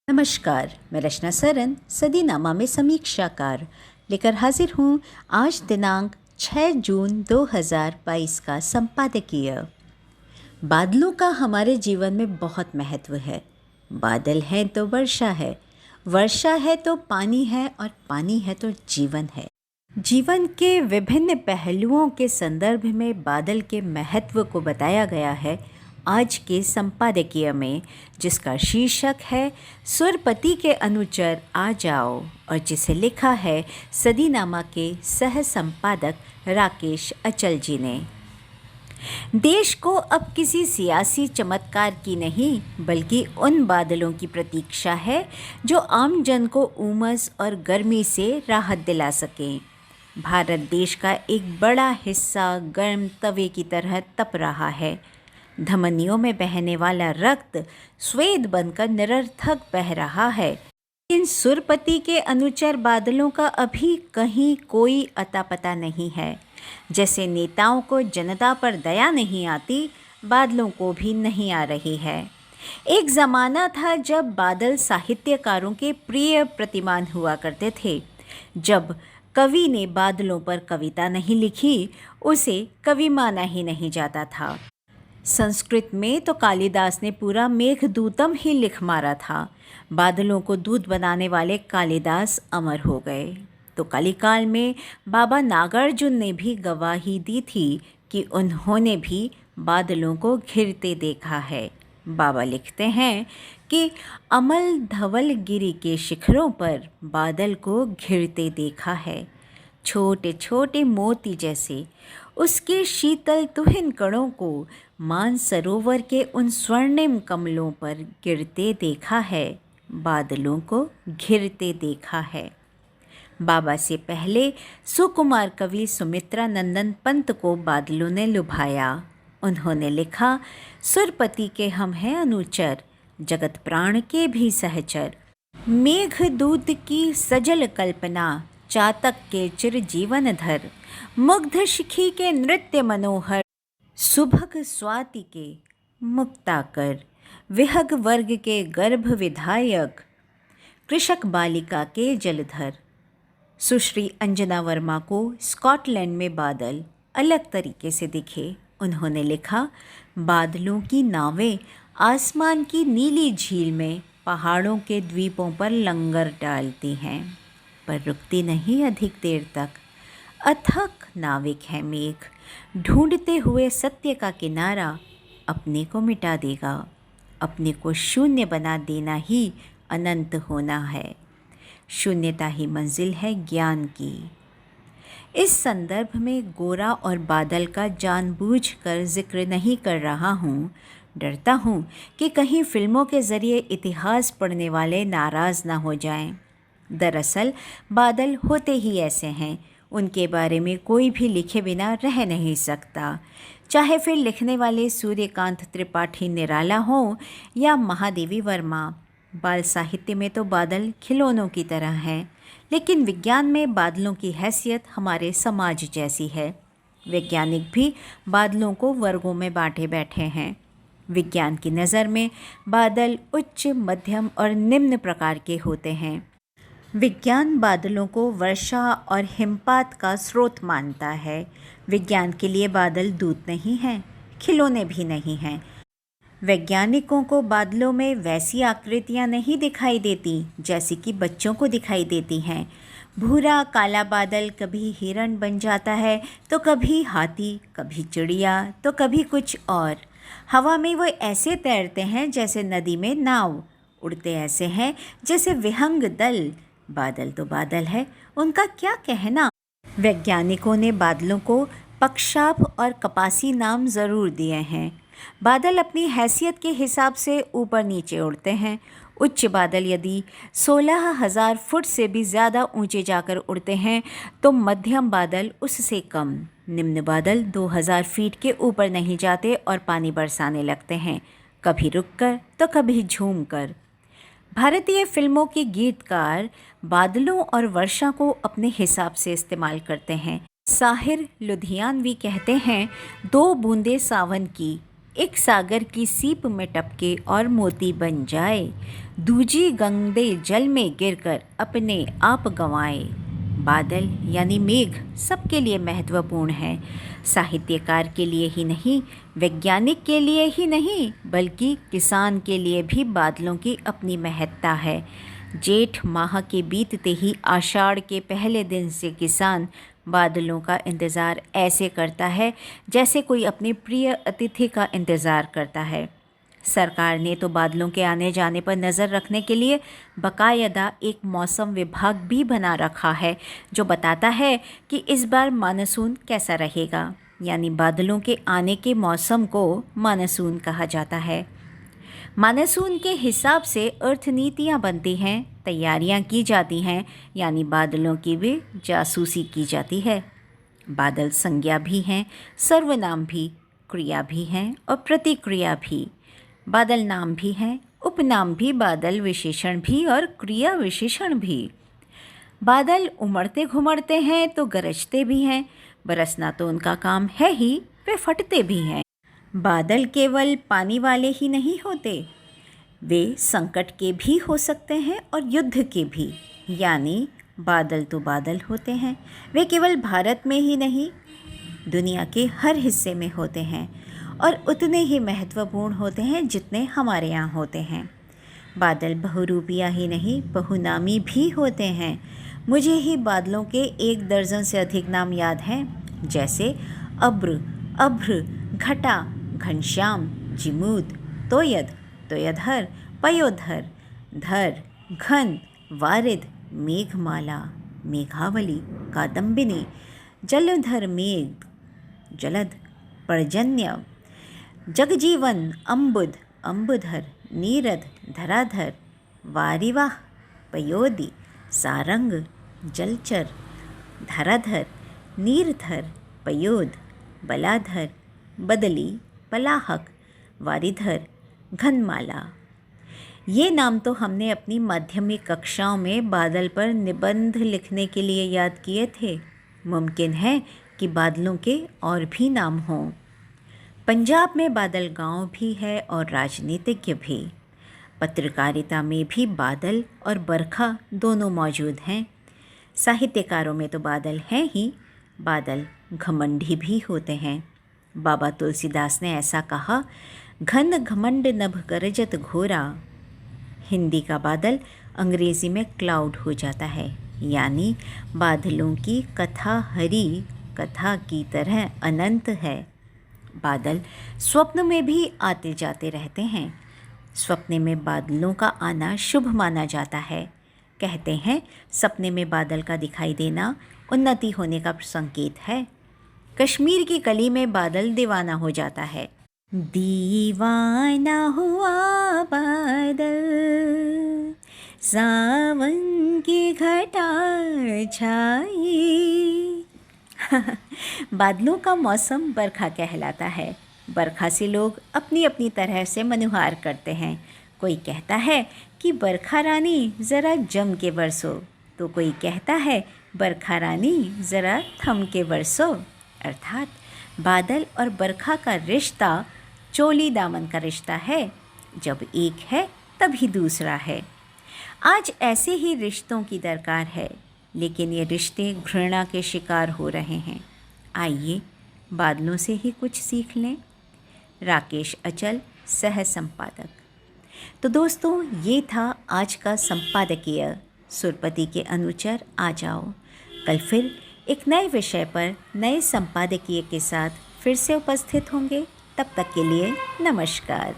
नमस्कार, मैं रचना सरन सदीनामा में समीक्षाकार लेकर हाजिर हूँ आज दिनांक 6 जून 2022 का संपादकीय। बादलों का हमारे जीवन में बहुत महत्व है। बादल हैं तो वर्षा है, वर्षा है तो पानी है और पानी है तो जीवन है। जीवन के विभिन्न पहलुओं के संदर्भ में बादल के महत्व को बताया गया है आज के संपादकीय में, जिसका शीर्षक है सुरपति के अनुचर आ जाओ और जिसे लिखा है सदीनामा के सह संपादक राकेश अचल जी ने। देश को अब किसी सियासी चमत्कार की नहीं बल्कि उन बादलों की प्रतीक्षा है जो आम जन को उमस और गर्मी से राहत दिला सकें। भारत देश का एक बड़ा हिस्सा गर्म तवे की तरह तप रहा है। धमनियों में बहने वाला रक्त स्वेद बनकर निरर्थक बह रहा है। इन सुरपति के अनुचर बादलों का अभी कहीं कोई अता पता नहीं है। जैसे नेताओं को जनता पर दया नहीं आती, बादलों को भी नहीं आ रही है। एक ज़माना था जब बादल साहित्यकारों के प्रिय प्रतिमान हुआ करते थे। जब कवि ने बादलों पर कविता नहीं लिखी, उसे कवि माना ही नहीं जाता था। संस्कृत में तो कालिदास ने पूरा मेघदूतम ही लिख मारा था। बादलों को दूत बनाने वाले कालिदास अमर हो गए तो कलिकाल में बाबा नागार्जुन ने भी गवाही दी थी कि उन्होंने भी बादलों को घिरते देखा है। बाबा लिखते हैं कि अमल धवल गिरी के शिखरों पर बादल को घिरते देखा है, छोटे छोटे मोती जैसे। उसके शीतल तुहिन कणों को मानसरोवर के उन स्वर्णिम कमलों पर गिरते देखा है, बादलों को घिरते देखा है। बाबा से पहले सुकुमार कवि सुमित्रा नंदन पंत को बादलों ने लुभाया। उन्होंने लिखा, सुरपति के हम हैं अनुचर, जगत प्राण के भी सहचर। मेघदूत की सजल कल्पना, चातक के चिर जीवन धर। मुग्ध शिखी के नृत्य मनोहर, सुभग स्वाति के मुक्ताकर। विहग वर्ग के गर्भ विधायक, कृषक बालिका के जलधर। सुश्री अंजना वर्मा को स्कॉटलैंड में बादल अलग तरीके से दिखे। उन्होंने लिखा, बादलों की नावें आसमान की नीली झील में पहाड़ों के द्वीपों पर लंगर डालती हैं, पर रुकती नहीं अधिक देर तक। अथक नाविक है मेघ, ढूंढते हुए सत्य का किनारा। अपने को मिटा देगा, अपने को शून्य बना देना ही अनंत होना है। शून्यता ही मंजिल है ज्ञान की। इस संदर्भ में गोरा और बादल का जानबूझकर जिक्र नहीं कर रहा हूँ। डरता हूँ कि कहीं फिल्मों के ज़रिए इतिहास पढ़ने वाले नाराज़ ना हो जाएं। दरअसल बादल होते ही ऐसे हैं, उनके बारे में कोई भी लिखे बिना रह नहीं सकता। चाहे फिर लिखने वाले सूर्यकांत त्रिपाठी निराला हो या महादेवी वर्मा। बाल साहित्य में तो बादल खिलौनों की तरह हैं, लेकिन विज्ञान में बादलों की हैसियत हमारे समाज जैसी है। वैज्ञानिक भी बादलों को वर्गों में बांटे बैठे हैं। विज्ञान की नज़र में बादल उच्च, मध्यम और निम्न प्रकार के होते हैं। विज्ञान बादलों को वर्षा और हिमपात का स्रोत मानता है। विज्ञान के लिए बादल दूत नहीं हैं, खिलौने भी नहीं हैं। वैज्ञानिकों को बादलों में वैसी आकृतियां नहीं दिखाई देती जैसी कि बच्चों को दिखाई देती हैं। भूरा काला बादल कभी हिरण बन जाता है तो कभी हाथी, कभी चिड़िया तो कभी कुछ और। हवा में वो ऐसे तैरते हैं जैसे नदी में नाव, उड़ते ऐसे हैं जैसे विहंग दल। बादल तो बादल है, उनका क्या कहना। वैज्ञानिकों ने बादलों को पक्षाप और कपासी नाम ज़रूर दिए हैं। बादल अपनी हैसियत के हिसाब से ऊपर नीचे उड़ते हैं। उच्च बादल यदि 16,000 फुट से भी ज़्यादा ऊंचे जाकर उड़ते हैं तो मध्यम बादल उससे कम। निम्न बादल 2000 फीट के ऊपर नहीं जाते और पानी बरसाने लगते हैं, कभी रुककर तो कभी झूमकर। भारतीय फिल्मों के गीतकार बादलों और वर्षा को अपने हिसाब से इस्तेमाल करते हैं। साहिर लुधियानवी कहते हैं, 2 बूंदे सावन की, एक सागर की सीप में टपके और मोती बन जाए, दूजी गंदे जल में गिरकर अपने आप गंवाए। बादल यानी मेघ सबके लिए महत्वपूर्ण है, साहित्यकार के लिए ही नहीं, वैज्ञानिक के लिए ही नहीं, बल्कि किसान के लिए भी बादलों की अपनी महत्ता है। जेठ माह के बीतते ही आषाढ़ के पहले दिन से किसान बादलों का इंतज़ार ऐसे करता है जैसे कोई अपने प्रिय अतिथि का इंतज़ार करता है। सरकार ने तो बादलों के आने जाने पर नज़र रखने के लिए बाकायदा एक मौसम विभाग भी बना रखा है, जो बताता है कि इस बार मानसून कैसा रहेगा। यानी बादलों के आने के मौसम को मानसून कहा जाता है। मानसून के हिसाब से अर्थनीतियाँ बनती हैं, तैयारियाँ की जाती हैं, यानी बादलों की भी जासूसी की जाती है। बादल संज्ञा भी हैं, सर्वनाम भी, क्रिया भी हैं और प्रतिक्रिया भी। बादल नाम भी हैं, उपनाम भी, बादल विशेषण भी और क्रिया विशेषण भी। बादल उमड़ते घुमड़ते हैं तो गरजते भी हैं, बरसना तो उनका काम है ही, वे फटते भी हैं। बादल केवल पानी वाले ही नहीं होते, वे संकट के भी हो सकते हैं और युद्ध के भी। यानी बादल तो बादल होते हैं, वे केवल भारत में ही नहीं, दुनिया के हर हिस्से में होते हैं और उतने ही महत्वपूर्ण होते हैं जितने हमारे यहाँ होते हैं। बादल बहुरूपिया ही नहीं, बहुनामी भी होते हैं। मुझे ही बादलों के 1 दर्जन से अधिक नाम याद हैं, जैसे अब्र, अभ्र, घटा, घनश्याम, जिमूद, तोयद, तोयधर, पयोधर, धर, घन, वारिद, मेघमाला, मेघावली, कादम्बिनी, जलधर मेघ, जलद, पर्जन्य, जगजीवन, अम्बुद, अम्बुधर, नीरद, धराधर, वारिवाह, पयोदी, सारंग, जलचर, धराधर, नीरधर, पयोद, बलाधर, बदली, पलाहक, वारिधर, घनमाला। ये नाम तो हमने अपनी माध्यमिक कक्षाओं में बादल पर निबंध लिखने के लिए याद किए थे। मुमकिन है कि बादलों के और भी नाम हों। पंजाब में बादल गांव भी है और राजनीतिज्ञ भी। पत्रकारिता में भी बादल और बरखा दोनों मौजूद हैं। साहित्यकारों में तो बादल हैं ही, बादल घमंडी भी होते हैं। बाबा तुलसीदास ने ऐसा कहा, घन घमंड नभ गरजत घोरा। हिंदी का बादल अंग्रेज़ी में क्लाउड हो जाता है, यानी बादलों की कथा हरी कथा की तरह अनंत है। बादल स्वप्न में भी आते जाते रहते हैं। स्वप्न में बादलों का आना शुभ माना जाता है। कहते हैं सपने में बादल का दिखाई देना उन्नति होने का संकेत है। कश्मीर की कली में बादल दीवाना हो जाता है। दीवाना हुआ बादल, सावन की घटा छाई। बादलों का मौसम बरखा कहलाता है। बरखा से लोग अपनी अपनी तरह से मनुहार करते हैं। कोई कहता है कि बरखा रानी ज़रा जम के बरसो, तो कोई कहता है बरखा रानी ज़रा थम के बरसो। अर्थात बादल और बरखा का रिश्ता चोली दामन का रिश्ता है। जब एक है तभी दूसरा है। आज ऐसे ही रिश्तों की दरकार है, लेकिन ये रिश्ते घृणा के शिकार हो रहे हैं। आइए बादलों से ही कुछ सीख लें। राकेश अचल, सह संपादक। तो दोस्तों, ये था आज का संपादकीय सुरपति के अनुचर आ जाओ। कल फिर एक नए विषय पर नए संपादकीय के साथ फिर से उपस्थित होंगे। तब तक के लिए नमस्कार।